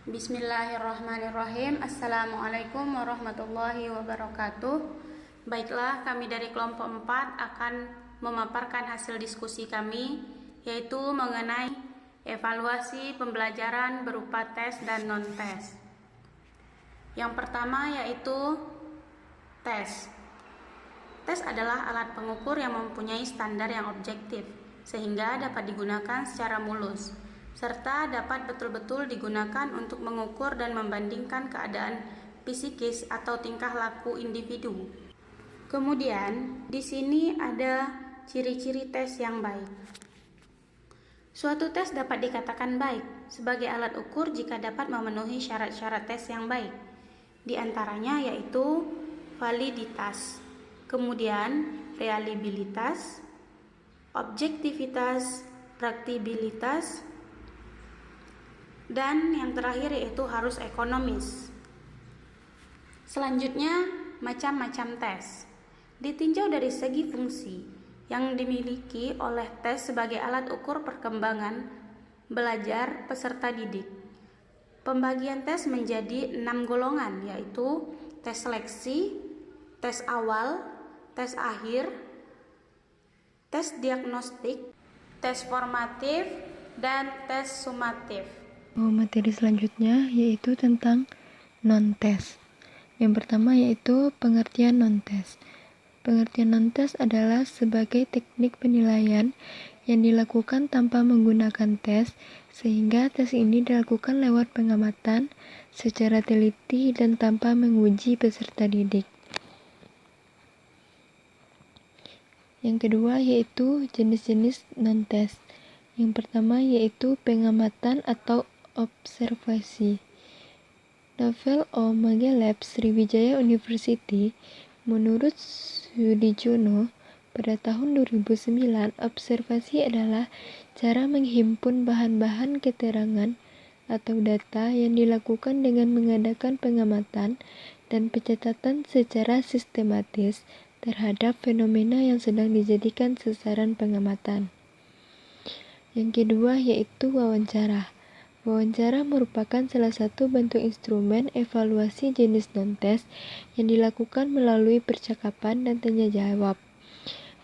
Bismillahirrahmanirrahim. Assalamualaikum warahmatullahi wabarakatuh. Baiklah, kami dari kelompok 4 akan memaparkan hasil diskusi kami, yaitu mengenai evaluasi pembelajaran berupa tes dan non-tes. Yang pertama yaitu tes. Tes adalah alat pengukur yang mempunyai standar yang objektif, sehingga dapat digunakan secara mulus, serta dapat betul-betul digunakan untuk mengukur dan membandingkan keadaan psikis atau tingkah laku individu. Kemudian, di sini ada ciri-ciri tes yang baik. Suatu tes dapat dikatakan baik sebagai alat ukur jika dapat memenuhi syarat-syarat tes yang baik. Di antaranya yaitu validitas, kemudian reliabilitas, objektivitas, praktikabilitas, dan yang terakhir yaitu harus ekonomis. Selanjutnya, macam-macam tes. Ditinjau dari segi fungsi yang dimiliki oleh tes sebagai alat ukur perkembangan belajar peserta didik. Pembagian tes menjadi 6 golongan, yaitu tes seleksi, tes awal, tes akhir, tes diagnostik, tes formatif, dan tes sumatif. Materi selanjutnya yaitu tentang non-tes. Yang pertama yaitu pengertian non-tes. Pengertian non-tes adalah sebagai teknik penilaian yang dilakukan tanpa menggunakan tes, sehingga tes ini dilakukan lewat pengamatan secara teliti dan tanpa menguji peserta didik. Yang kedua yaitu jenis-jenis non-tes. Yang pertama yaitu pengamatan atau observasi. Novel O. Magaleb, Sriwijaya University, menurut Sudiono, pada tahun 2009, observasi adalah cara menghimpun bahan-bahan keterangan atau data yang dilakukan dengan mengadakan pengamatan dan pencatatan secara sistematis terhadap fenomena yang sedang dijadikan sasaran pengamatan. Yang kedua yaitu wawancara. Wawancara merupakan salah satu bentuk instrumen evaluasi jenis non-tes yang dilakukan melalui percakapan dan tanya jawab,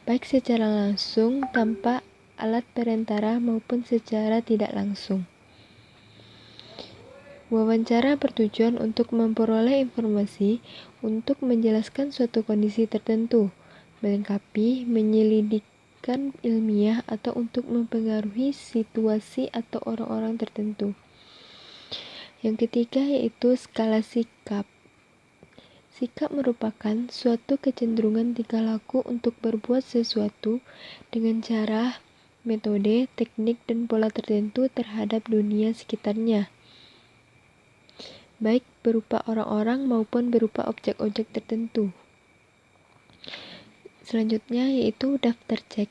baik secara langsung tanpa alat perantara maupun secara tidak langsung. Wawancara bertujuan untuk memperoleh informasi untuk menjelaskan suatu kondisi tertentu, melengkapi, menyelidikkan ilmiah, atau untuk mempengaruhi situasi atau orang-orang tertentu. Yang ketiga yaitu skala sikap. Sikap merupakan suatu kecenderungan tingkah laku untuk berbuat sesuatu dengan cara, metode, teknik, dan pola tertentu terhadap dunia sekitarnya, baik berupa orang-orang maupun berupa objek-objek tertentu. Selanjutnya yaitu daftar cek.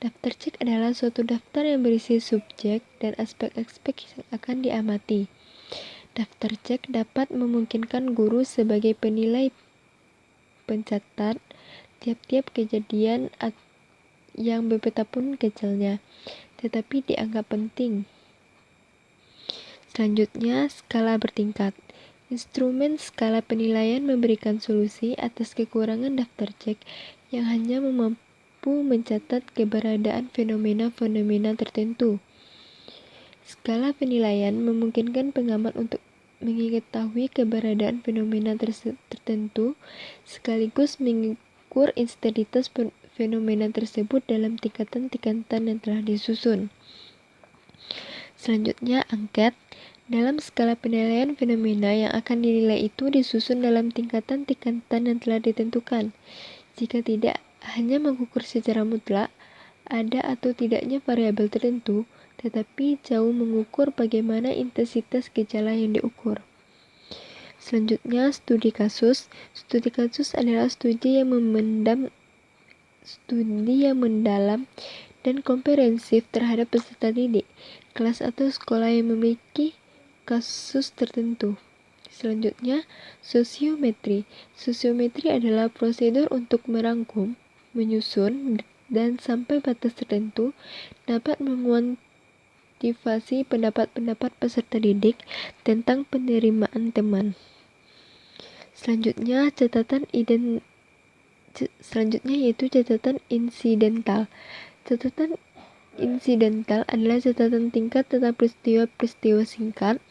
Daftar cek adalah suatu daftar yang berisi subjek dan aspek-aspek yang akan diamati. Daftar cek dapat memungkinkan guru sebagai penilai pencatat tiap-tiap kejadian yang betapapun kecilnya, tetapi dianggap penting. Selanjutnya, skala bertingkat. Instrumen skala penilaian memberikan solusi atas kekurangan daftar cek yang hanya mampu mencatat keberadaan fenomena-fenomena tertentu. Skala penilaian memungkinkan pengamat untuk mengetahui keberadaan fenomena tertentu sekaligus mengukur intensitas fenomena tersebut dalam tingkatan-tingkatan yang telah disusun. Selanjutnya, angket. Dalam skala penilaian fenomena yang akan dinilai itu disusun dalam tingkatan-tingkatan yang telah ditentukan. Jika tidak hanya mengukur secara mutlak ada atau tidaknya variabel tertentu, tetapi jauh mengukur bagaimana intensitas gejala yang diukur. Selanjutnya, studi kasus. Studi kasus adalah studi yang mendalam dan komprehensif terhadap peserta didik, kelas atau sekolah yang memiliki kasus tertentu. Selanjutnya, sosiometri. Sosiometri adalah prosedur untuk merangkum, menyusun, dan sampai batas tertentu dapat menguantifikasi memotivasi pendapat-pendapat peserta didik tentang penerimaan teman. Selanjutnya yaitu catatan insidental. Catatan insidental adalah catatan tingkat tentang peristiwa-peristiwa singkat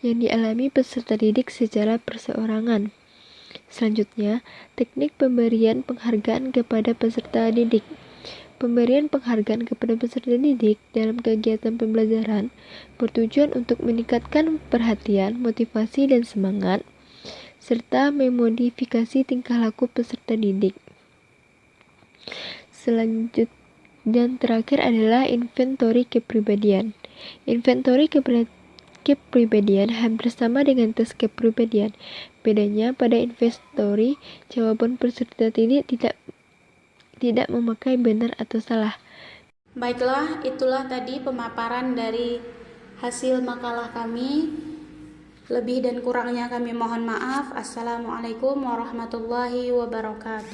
yang dialami peserta didik secara perseorangan. Selanjutnya, teknik pemberian penghargaan kepada peserta didik. Pemberian penghargaan kepada peserta didik dalam kegiatan pembelajaran bertujuan untuk meningkatkan perhatian, motivasi, dan semangat, serta memodifikasi tingkah laku peserta didik. Dan terakhir adalah inventory kepribadian. Inventory kepribadian hampir sama dengan tes kepribadian. Bedanya pada inventory, jawaban peserta didik tidak memakai benar atau salah. Baiklah, itulah tadi pemaparan dari hasil makalah kami. Lebih dan kurangnya kami mohon maaf. Assalamualaikum warahmatullahi wabarakatuh.